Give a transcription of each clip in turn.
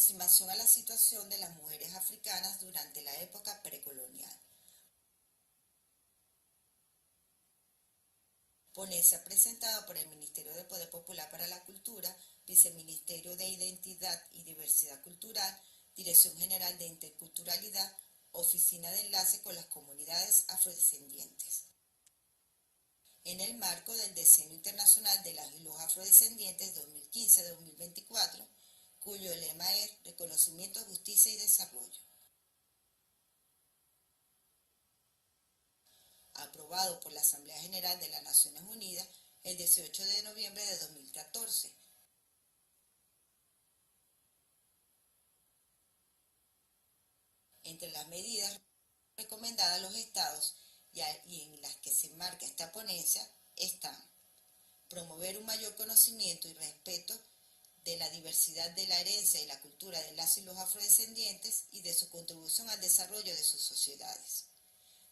Aproximación a la situación de las mujeres africanas durante la época precolonial. Ponencia presentada por el Ministerio de Poder Popular para la Cultura, Viceministerio de Identidad y Diversidad Cultural, Dirección General de Interculturalidad, Oficina de Enlace con las Comunidades Afrodescendientes. En el marco del Decenio Internacional de las y los Afrodescendientes 2015-2024, cuyo lema es Reconocimiento, Justicia y Desarrollo. Aprobado por la Asamblea General de las Naciones Unidas el 18 de noviembre de 2014. Entre las medidas recomendadas a los estados y en las que se enmarca esta ponencia están: promover un mayor conocimiento y respeto de la diversidad de la herencia y la cultura de las y los afrodescendientes y de su contribución al desarrollo de sus sociedades.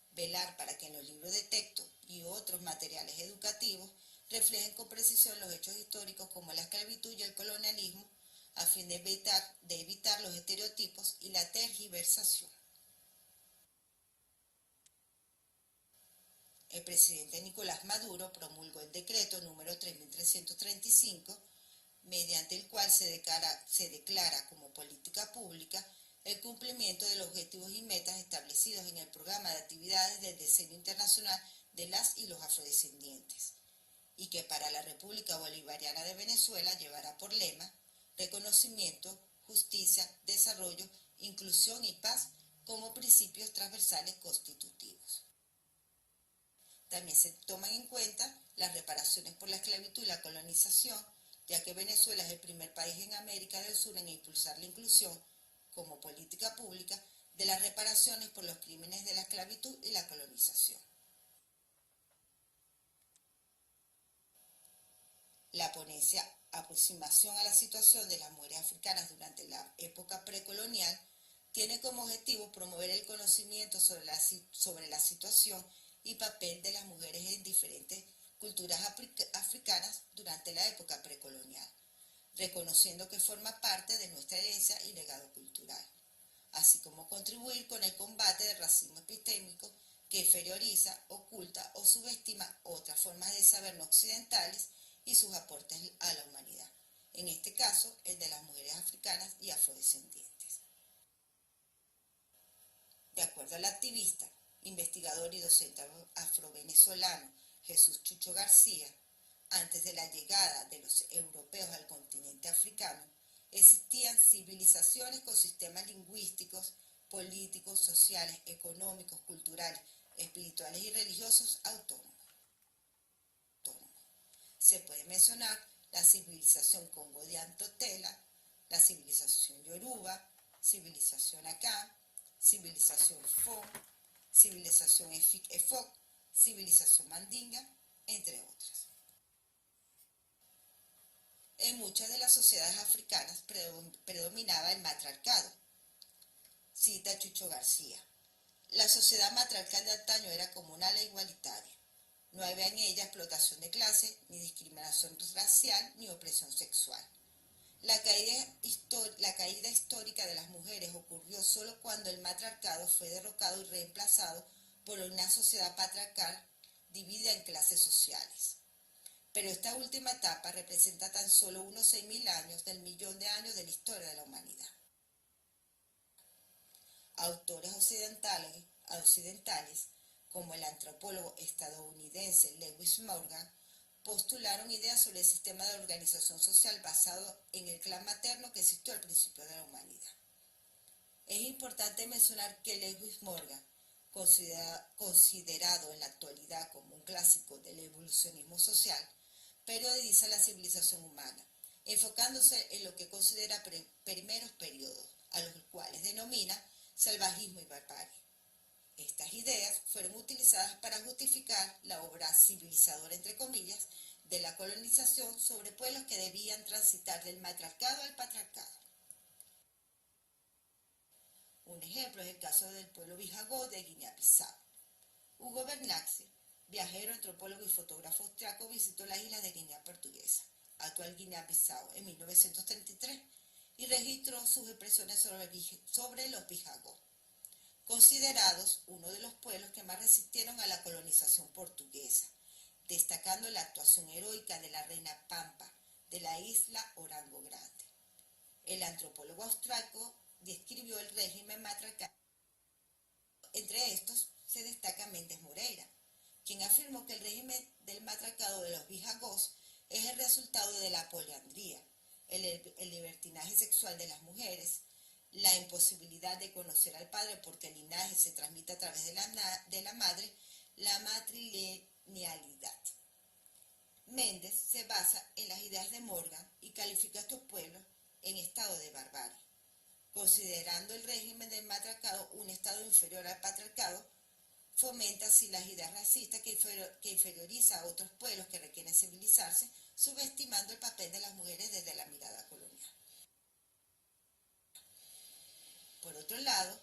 Velar para que en los libros de texto y otros materiales educativos reflejen con precisión los hechos históricos como la esclavitud y el colonialismo, a fin de evitar los estereotipos y la tergiversación. El presidente Nicolás Maduro promulgó el decreto número 3335, mediante el cual se declara como política pública el cumplimiento de los objetivos y metas establecidos en el programa de actividades del Decenio Internacional de las y los Afrodescendientes, y que para la República Bolivariana de Venezuela llevará por lema reconocimiento, justicia, desarrollo, inclusión y paz como principios transversales constitutivos. También se toman en cuenta las reparaciones por la esclavitud y la colonización, ya que Venezuela es el primer país en América del Sur en impulsar la inclusión como política pública de las reparaciones por los crímenes de la esclavitud y la colonización. La ponencia Aproximación a la situación de las mujeres africanas durante la época precolonial tiene como objetivo promover el conocimiento sobre la situación y papel de las mujeres en diferentes culturas africanas durante la época precolonial, reconociendo que forma parte de nuestra herencia y legado cultural, así como contribuir con el combate del racismo epistémico que inferioriza, oculta o subestima otras formas de saber no occidentales y sus aportes a la humanidad, en este caso el de las mujeres africanas y afrodescendientes. De acuerdo al activista, investigador y docente afrovenezolano Jesús Chucho García, antes de la llegada de los europeos al continente africano, existían civilizaciones con sistemas lingüísticos, políticos, sociales, económicos, culturales, espirituales y religiosos autónomos. Se puede mencionar la civilización Congo de Antotela, la civilización Yoruba, civilización Akan, civilización Fon, civilización Efik-Efok, civilización Mandinga, entre otras. En muchas de las sociedades africanas predominaba el matriarcado. Cita Chucho García: la sociedad matriarcal de antaño era comunal e igualitaria. No había en ella explotación de clase, ni discriminación racial, ni opresión sexual. La caída histórica de las mujeres ocurrió solo cuando el matriarcado fue derrocado y reemplazado por una sociedad patriarcal dividida en clases sociales. Pero esta última etapa representa tan solo unos 6.000 años del millón de años de la historia de la humanidad. Autores occidentales, como el antropólogo estadounidense Lewis Morgan, postularon ideas sobre el sistema de organización social basado en el clan materno que existió al principio de la humanidad. Es importante mencionar que Lewis Morgan, considerado en la actualidad como un clásico del evolucionismo social, periodiza la civilización humana, enfocándose en lo que considera primeros periodos, a los cuales denomina salvajismo y barbarie. Estas ideas fueron utilizadas para justificar la obra civilizadora, entre comillas, de la colonización sobre pueblos que debían transitar del matriarcado al patriarcado. Un ejemplo es el caso del pueblo Bijagó de Guinea-Bissau. Hugo Bernaxe, viajero, antropólogo y fotógrafo austriaco, visitó las islas de Guinea Portuguesa, actual Guinea-Bissau, en 1933 y registró sus impresiones sobre los bijagó, considerados uno de los pueblos que más resistieron a la colonización portuguesa, destacando la actuación heroica de la reina Pampa de la isla Orango Grande. El antropólogo austriaco describió el régimen matriarcal. Entre estos se destaca Méndez Moreira, quien afirmó que el régimen del matriarcado de los bijagós es el resultado de la poliandría, el libertinaje sexual de las mujeres, la imposibilidad de conocer al padre porque el linaje se transmite a través de la madre, la matrilinealidad. Méndez se basa en las ideas de Morgan y califica a estos pueblos en estado de barbarie, considerando el régimen del matriarcado un estado inferior al patriarcado. Fomenta así las ideas racistas que inferioriza a otros pueblos que requieren civilizarse, subestimando el papel de las mujeres desde la mirada colonial. Por otro lado,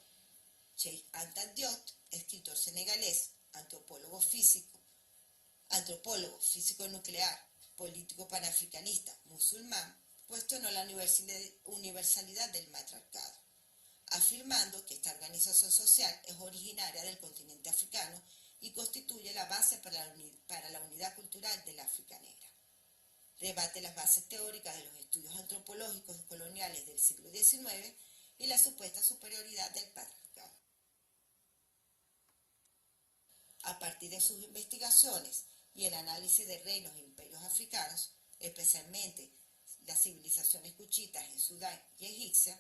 Cheikh Anta Diop, escritor senegalés, antropólogo físico nuclear, político panafricanista, musulmán, cuestionó la universalidad del matriarcado, afirmando que esta organización social es originaria del continente africano y constituye la base para la unidad cultural del África negra. Rebate las bases teóricas de los estudios antropológicos coloniales del siglo XIX y la supuesta superioridad del patriarcado. A partir de sus investigaciones y el análisis de reinos e imperios africanos, especialmente las civilizaciones cuchitas en Sudán y egipcia,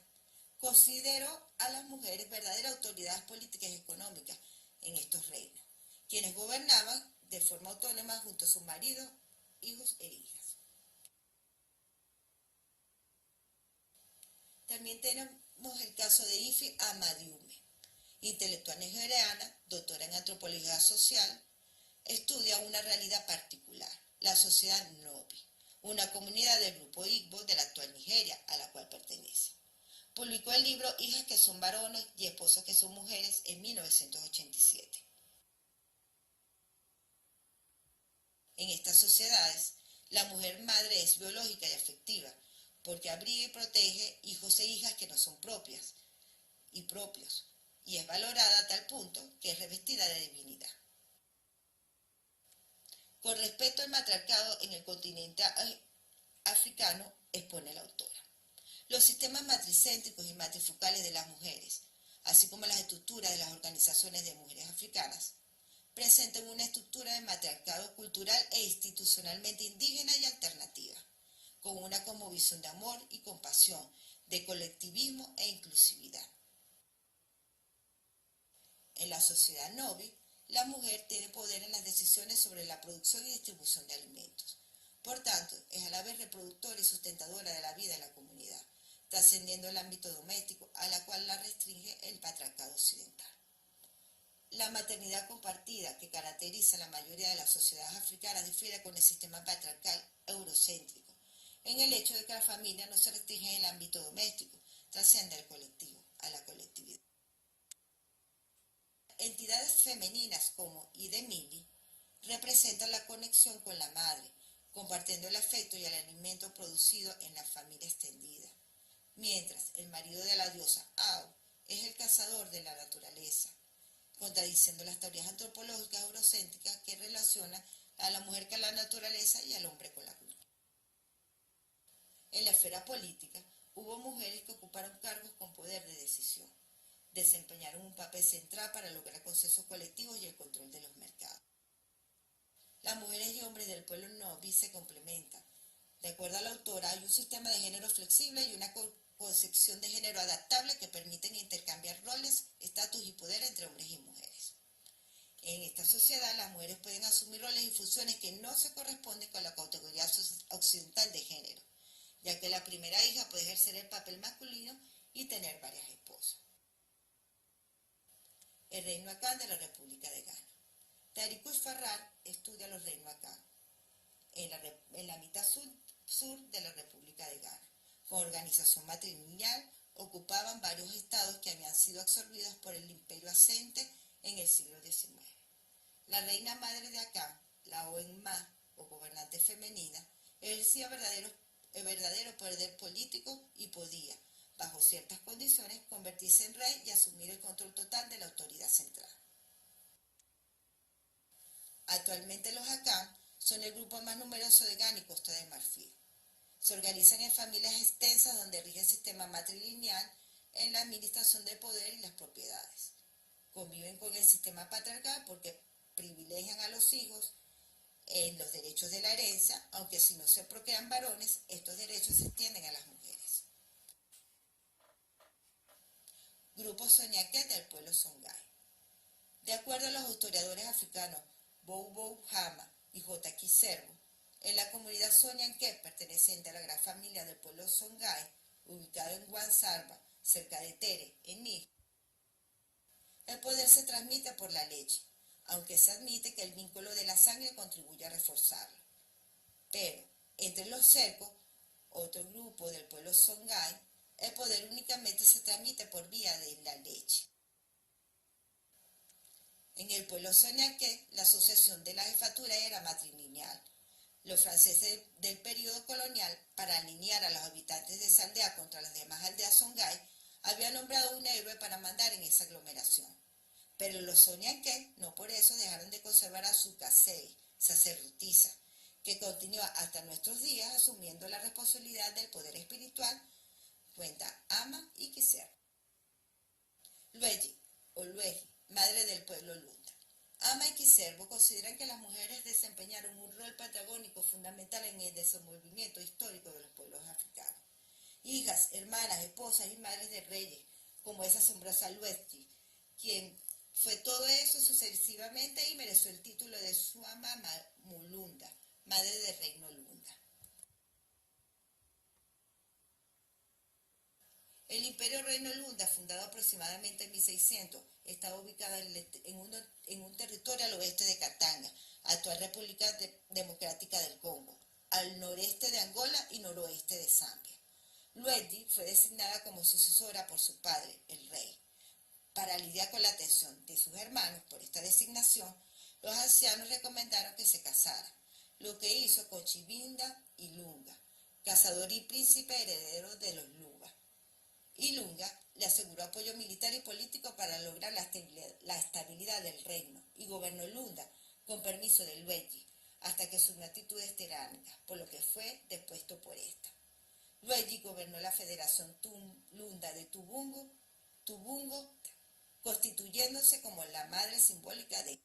consideró a las mujeres verdaderas autoridades políticas y económicas en estos reinos, quienes gobernaban de forma autónoma junto a sus maridos, hijos e hijas. También tenemos el caso de Ifi Amadiume, intelectual nigeriana, doctora en antropología social, estudia una realidad particular, la sociedad Nobi, una comunidad del grupo Igbo de la actual Nigeria, a la cual pertenece. Publicó el libro Hijas que son varones y esposas que son mujeres en 1987. En estas sociedades, la mujer madre es biológica y afectiva, porque abriga y protege hijos e hijas que no son propias y propios, y es valorada a tal punto que es revestida de divinidad. Con respecto al matriarcado en el continente africano, expone la autora. Los sistemas matricéntricos y matrifocales de las mujeres, así como las estructuras de las organizaciones de mujeres africanas, presentan una estructura de matriarcado cultural e institucionalmente indígena y alternativa, con una cosmovisión de amor y compasión, de colectivismo e inclusividad. En la sociedad Nobi, la mujer tiene poder en las decisiones sobre la producción y distribución de alimentos. Por tanto, es a la vez reproductora y sustentadora de la vida de la comunidad, trascendiendo el ámbito doméstico, a la cual la restringe el patriarcado occidental. La maternidad compartida que caracteriza a la mayoría de las sociedades africanas difiere con el sistema patriarcal eurocéntrico, en el hecho de que la familia no se restringe en el ámbito doméstico, trasciende al colectivo, a la colectividad. Entidades femeninas como Idemili representan la conexión con la madre, compartiendo el afecto y el alimento producido en la familia extendida, mientras el marido de la diosa Au es el cazador de la naturaleza, contradiciendo las teorías antropológicas eurocéntricas que relacionan a la mujer con la naturaleza y al hombre con la cultura. En la esfera política, hubo mujeres que ocuparon cargos con poder de decisión, desempeñaron un papel central para lograr consensos colectivos y el control de los mercados. Las mujeres y hombres del pueblo Nobi se complementan. De acuerdo a la autora, hay un sistema de género flexible y una concepción de género adaptable que permiten intercambiar roles, estatus y poder entre hombres y mujeres. En esta sociedad, las mujeres pueden asumir roles y funciones que no se corresponden con la categoría occidental de género, ya que la primera hija puede ejercer el papel masculino y tener varias esposas. El reino Akan de la República de Ghana. Tariq Farrar estudia los reinos Akan en la mitad sur de la República de Ghana. Con organización matrilineal, ocupaban varios estados que habían sido absorbidos por el imperio ascente en el siglo XIX. La reina madre de Akan, la Oenma, o gobernante femenina, ejercía verdaderos el verdadero poder político y podía, bajo ciertas condiciones, convertirse en rey y asumir el control total de la autoridad central. Actualmente los Hakam son el grupo más numeroso de Ghana y Costa de Marfil. Se organizan en familias extensas donde rige el sistema matrilineal en la administración del poder y las propiedades. Conviven con el sistema patriarcal porque privilegian a los hijos en los derechos de la herencia, aunque si no se procrean varones, estos derechos se extienden a las mujeres. Grupo Soñaquet del pueblo Songhai. De acuerdo a los historiadores africanos Boubou Hama y J. Kiserbo, en la comunidad Soñaquet perteneciente a la gran familia del pueblo Songhai, ubicado en Guansarba, cerca de Tere, en Níger, el poder se transmite por la leche, aunque se admite que el vínculo de la sangre contribuye a reforzarlo. Pero, entre los Sercos, otro grupo del pueblo Songhai, el poder únicamente se transmite por vía de la leche. En el pueblo Soñaquet, la sucesión de la jefatura era matrilineal. Los franceses del período colonial, para alinear a los habitantes de esa aldea contra las demás aldeas Songhai, habían nombrado un héroe para mandar en esa aglomeración. Pero los Soñaquet no por eso dejaron de conservar a su casei, sacerdotisa, que continúa hasta nuestros días asumiendo la responsabilidad del poder espiritual, cuenta Ama y Kiser. Luegi, o Luegi, madre del pueblo Lunda. Ama y Kiserbo consideran que las mujeres desempeñaron un rol protagónico fundamental en el desenvolvimiento histórico de los pueblos africanos. Hijas, hermanas, esposas y madres de reyes, como esa asombrosa Luegi, quien fue todo eso sucesivamente y mereció el título de Suama Mulunda, madre del reino Lunda. El imperio reino Lunda, fundado aproximadamente en 1600, estaba ubicado en un territorio al oeste de Katanga, actual República Democrática del Congo, al noreste de Angola y noroeste de Zambia. Luegi fue designada como sucesora por su padre, el rey. Para lidiar con la atención de sus hermanos por esta designación, los ancianos recomendaron que se casara, lo que hizo con Chibinda y Lunga, cazador y príncipe heredero de los Luba. Y Lunga le aseguró apoyo militar y político para lograr la estabilidad del reino y gobernó Lunda con permiso de Luegi hasta que asumió actitudes tiránicas, por lo que fue depuesto por esta. Luegi gobernó la Federación Lunda de Tubungo, constituyéndose como la madre simbólica de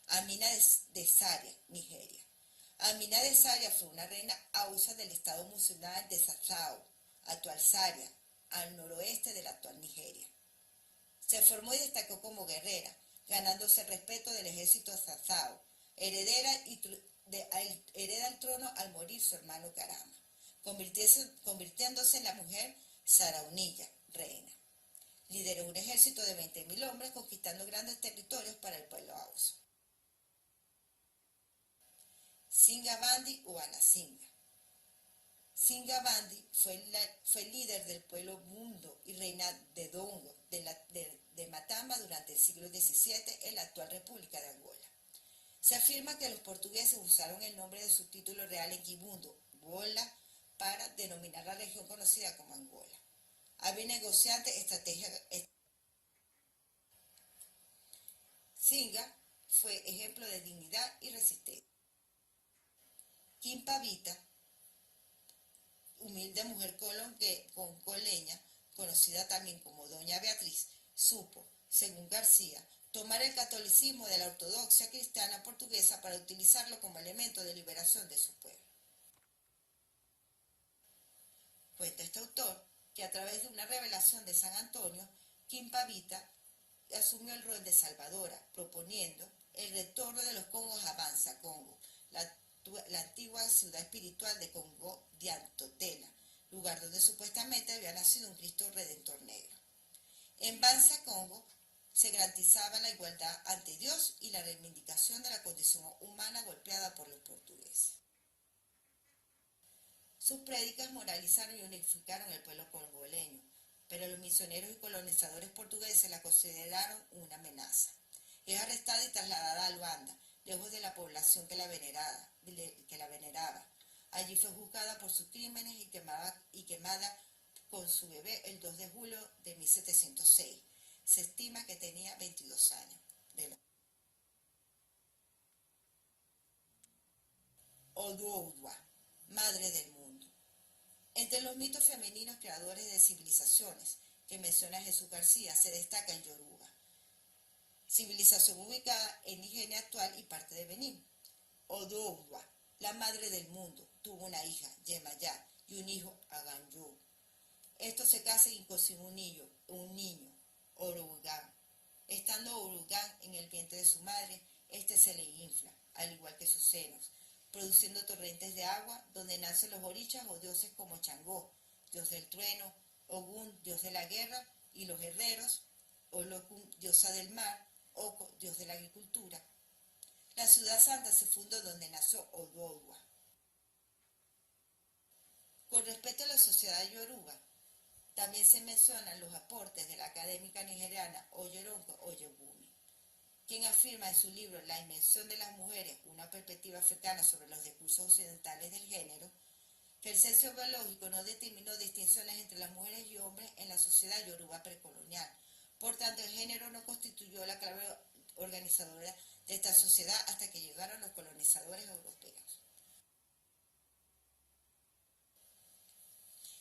Amina de Zaria, Nigeria. Amina de Zaria fue una reina hausa del estado musulmán de Zazzau, actual Zaria, al noroeste de la actual Nigeria. Se formó y destacó como guerrera, ganándose el respeto del ejército Zazzau, hereda el trono al morir su hermano Karama, convirtiéndose en la mujer Saraunilla, reina. Lideró un ejército de 20.000 hombres conquistando grandes territorios para el pueblo hausa. Singabandi o Anasinga. Singabandi fue líder del pueblo Bundo y reina de Dongo de Matamba durante el siglo XVII en la actual República de Angola. Se afirma que los portugueses usaron el nombre de su título real en Kibundo, Bola, para denominar la región conocida como Angola. Había negociante estrategia. Singa fue ejemplo de dignidad y resistencia. Quimpavita, humilde mujer concoleña, conocida también como Doña Beatriz, supo, según García, tomar el catolicismo de la ortodoxia cristiana portuguesa para utilizarlo como elemento de liberación de su pueblo. Cuenta este autor que a través de una revelación de San Antonio, Quimpavita asumió el rol de salvadora, proponiendo el retorno de los Congos a Banza, Congo, la antigua ciudad espiritual de Congo Diantotela, lugar donde supuestamente había nacido un Cristo Redentor negro. En Banza, Congo, se garantizaba la igualdad ante Dios y la reivindicación de la condición humana golpeada por los portugueses. Sus prédicas moralizaron y unificaron el pueblo congoleño, pero los misioneros y colonizadores portugueses la consideraron una amenaza. Es arrestada y trasladada a Luanda, lejos de la población que la que la veneraba. Allí fue juzgada por sus crímenes y quemada con su bebé el 2 de julio de 1706. Se estima que tenía 22 años. Oduowa, madre del mundo. Entre los mitos femeninos creadores de civilizaciones que menciona Jesús García se destaca el Yoruba, civilización ubicada en Nigeria actual y parte de Benín. Oduowa, la madre del mundo, tuvo una hija, Yemayá, y un hijo, Aganyu. Estos se casan y conciben un niño, Orugán. Estando Orugán en el vientre de su madre, este se le infla, al igual que sus senos, produciendo torrentes de agua donde nacen los orichas o dioses como Changó, dios del trueno, Ogún, dios de la guerra, y los herreros, Olokun, diosa del mar, Oko, dios de la agricultura. La ciudad santa se fundó donde nació Oduowa. Con respecto a la sociedad yoruba, también se mencionan los aportes de la académica nigeriana Oyeronke Oyegumi, quien afirma en su libro La invención de las mujeres, una perspectiva africana sobre los discursos occidentales del género, que el sexo biológico no determinó distinciones entre las mujeres y hombres en la sociedad yoruba precolonial. Por tanto, el género no constituyó la clave organizadora de esta sociedad hasta que llegaron los colonizadores europeos.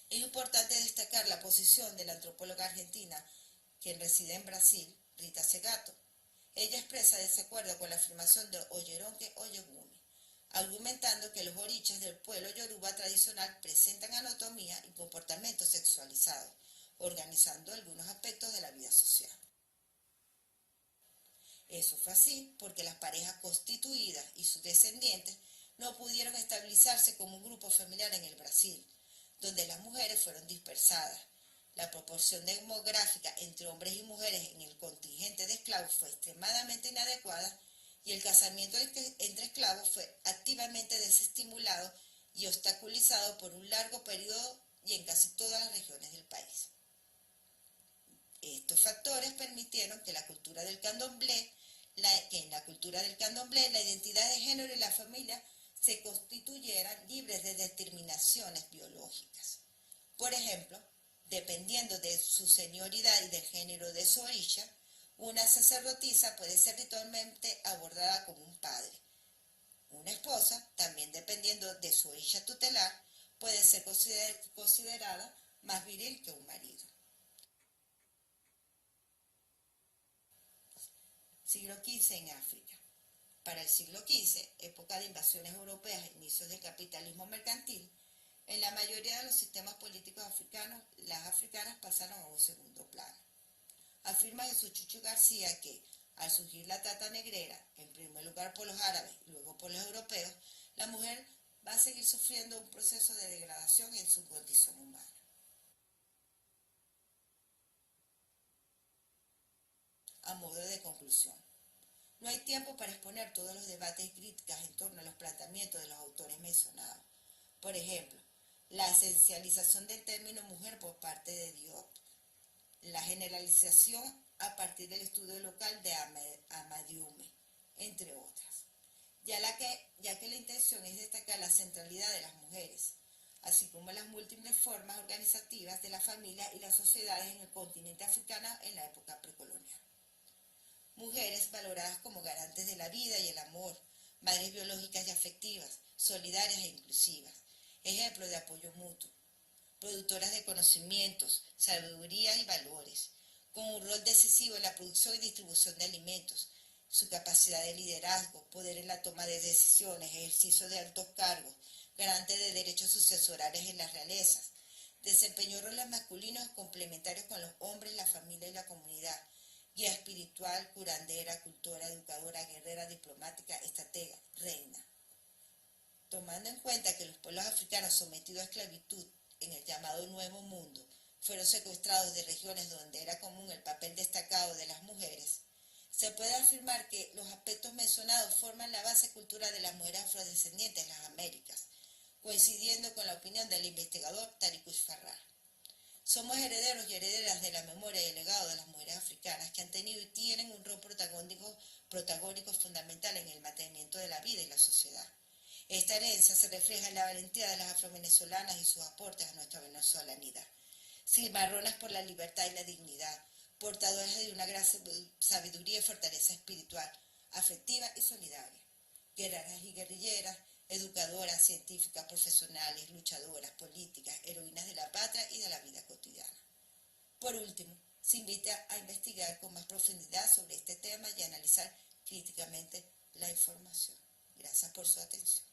Es importante destacar la posición de la antropóloga argentina, quien reside en Brasil, Rita Segato. Ella expresa desacuerdo con la afirmación de Oyeronke Oyegumi, argumentando que los orichas del pueblo yoruba tradicional presentan anatomía y comportamiento sexualizado, organizando algunos aspectos de la vida social. Eso fue así porque las parejas constituidas y sus descendientes no pudieron estabilizarse como un grupo familiar en el Brasil, donde las mujeres fueron dispersadas. La proporción demográfica entre hombres y mujeres en el contingente de esclavos fue extremadamente inadecuada y el casamiento entre esclavos fue activamente desestimulado y obstaculizado por un largo periodo y en casi todas las regiones del país. Estos factores permitieron que en la cultura del candomblé la identidad de género y la familia se constituyeran libres de determinaciones biológicas. Por ejemplo, dependiendo de su senioridad y del género de su orisha, una sacerdotisa puede ser ritualmente abordada como un padre. Una esposa, también dependiendo de su orisha tutelar, puede ser considerada más viril que un marido. Siglo XV en África. Para el siglo XV, época de invasiones europeas e inicios del capitalismo mercantil, en la mayoría de los sistemas políticos africanos, las africanas pasaron a un segundo plano. Afirma Jesús Chucho García que, al surgir la trata negrera, en primer lugar por los árabes y luego por los europeos, la mujer va a seguir sufriendo un proceso de degradación en su condición humana. A modo de conclusión, no hay tiempo para exponer todos los debates y críticas en torno a los planteamientos de los autores mencionados. Por ejemplo, la esencialización del término mujer por parte de Diop, la generalización a partir del estudio local de Amadiume, entre otras, ya que la intención es destacar la centralidad de las mujeres, así como las múltiples formas organizativas de la familia y las sociedades en el continente africano en la época precolonial. Mujeres valoradas como garantes de la vida y el amor, madres biológicas y afectivas, solidarias e inclusivas, ejemplo de apoyo mutuo, productoras de conocimientos, sabiduría y valores, con un rol decisivo en la producción y distribución de alimentos, su capacidad de liderazgo, poder en la toma de decisiones, ejercicio de altos cargos, garante de derechos sucesorales en las realezas, desempeñó roles masculinos complementarios con los hombres, la familia y la comunidad, guía espiritual, curandera, cultora, educadora, guerrera, diplomática, estratega, reina. Tomando en cuenta que los pueblos africanos sometidos a esclavitud en el llamado Nuevo Mundo fueron secuestrados de regiones donde era común el papel destacado de las mujeres, se puede afirmar que los aspectos mencionados forman la base cultural de las mujeres afrodescendientes en las Américas, coincidiendo con la opinión del investigador Tariq Farrar. Somos herederos y herederas de la memoria y el legado de las mujeres africanas que han tenido y tienen un rol protagónico fundamental en el mantenimiento de la vida y la sociedad. Esta herencia se refleja en la valentía de las afrovenezolanas y sus aportes a nuestra venezolanidad. Cimarronas por la libertad y la dignidad, portadoras de una gran sabiduría y fortaleza espiritual, afectiva y solidaria. Guerreras y guerrilleras, educadoras, científicas, profesionales, luchadoras, políticas, heroínas de la patria y de la vida cotidiana. Por último, se invita a investigar con más profundidad sobre este tema y a analizar críticamente la información. Gracias por su atención.